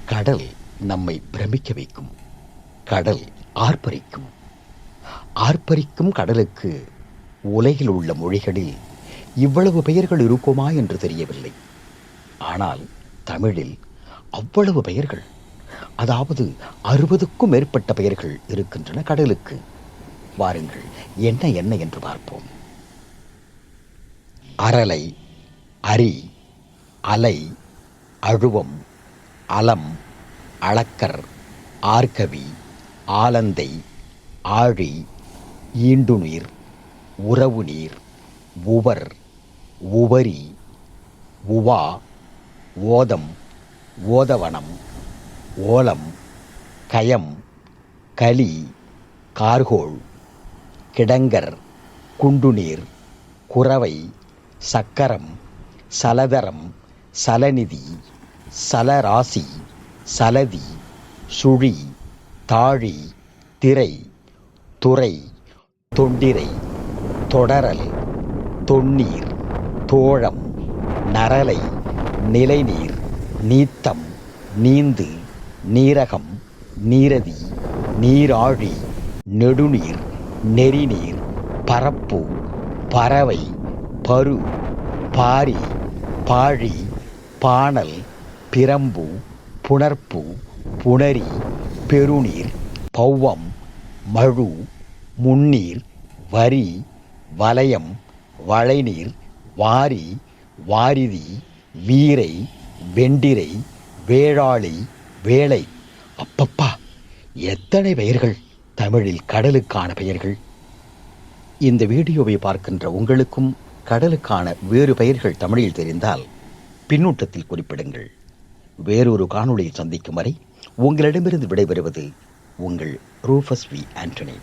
கடல் நம்மை பிரமிக்க வைக்கும். கடல் ஆர்ப்பரிக்கும். ஆர்ப்பரிக்கும் கடலுக்கு உலகில் உள்ள மொழிகளில் இவ்வளவு பெயர்கள் இருக்குமா என்று தெரியவில்லை. ஆனால் தமிழில் அவ்வளவு பெயர்கள், அதாவது 60க்கும் மேற்பட்ட பெயர்கள் இருக்கின்றன கடலுக்கு. வாருங்கள், என்ன என்ன என்று பார்ப்போம். அரலை, அரி, அலை, அழுவம், அலம், அளக்கர், ஆர்கவி, ஆலந்தை, ஆழி, ஈண்டுநீர், உறவு நீர், உவர், உவரி, உவா, ஓதம், ஓதவனம், ஓலம், கயம், கலி, கார்கோள், கிடங்கர், குண்டுநீர், குரவை, சக்கரம், சலதரம், சலநிதி, சலராசி, சலதி, சுழி, தாழி, திரை, துறை, தொண்டிரை, தொடரல், தொன்னீர், தோழம், நரலை, நிலைநீர், நீத்தம், நீந்து, நீரகம், நீரதி, நீராழி, நெடுநீர், நெறிநீர், பரப்பு, பறவை, பரு, பாரி, பாழி, பாணல், பிரம்பு, புணர்ப்பு, புணரி, பெருநீர், பௌவம், மழு, முன்னீர், வரி, வலயம், வளைநீர், வாரி, வாரிதி, வீரை, வெண்டிரை, வேளாளி, வேளை. அப்பப்பா, எத்தனை பெயர்கள்! தமிழில் கடலுக்கான பெயர்கள். இந்த வீடியோவை பார்க்கின்ற உங்களுக்கும் கடலுக்கான வேறு பெயர்கள் தமிழில் தெரிந்தால் பின்னூட்டத்தில் குறிப்பிடுங்கள். வேறொரு காணொளியில் சந்திக்கும் வரை உங்களிடமிருந்து விடைபெறுவது உங்கள் ரூஃபஸ் வி. ஆண்டனி.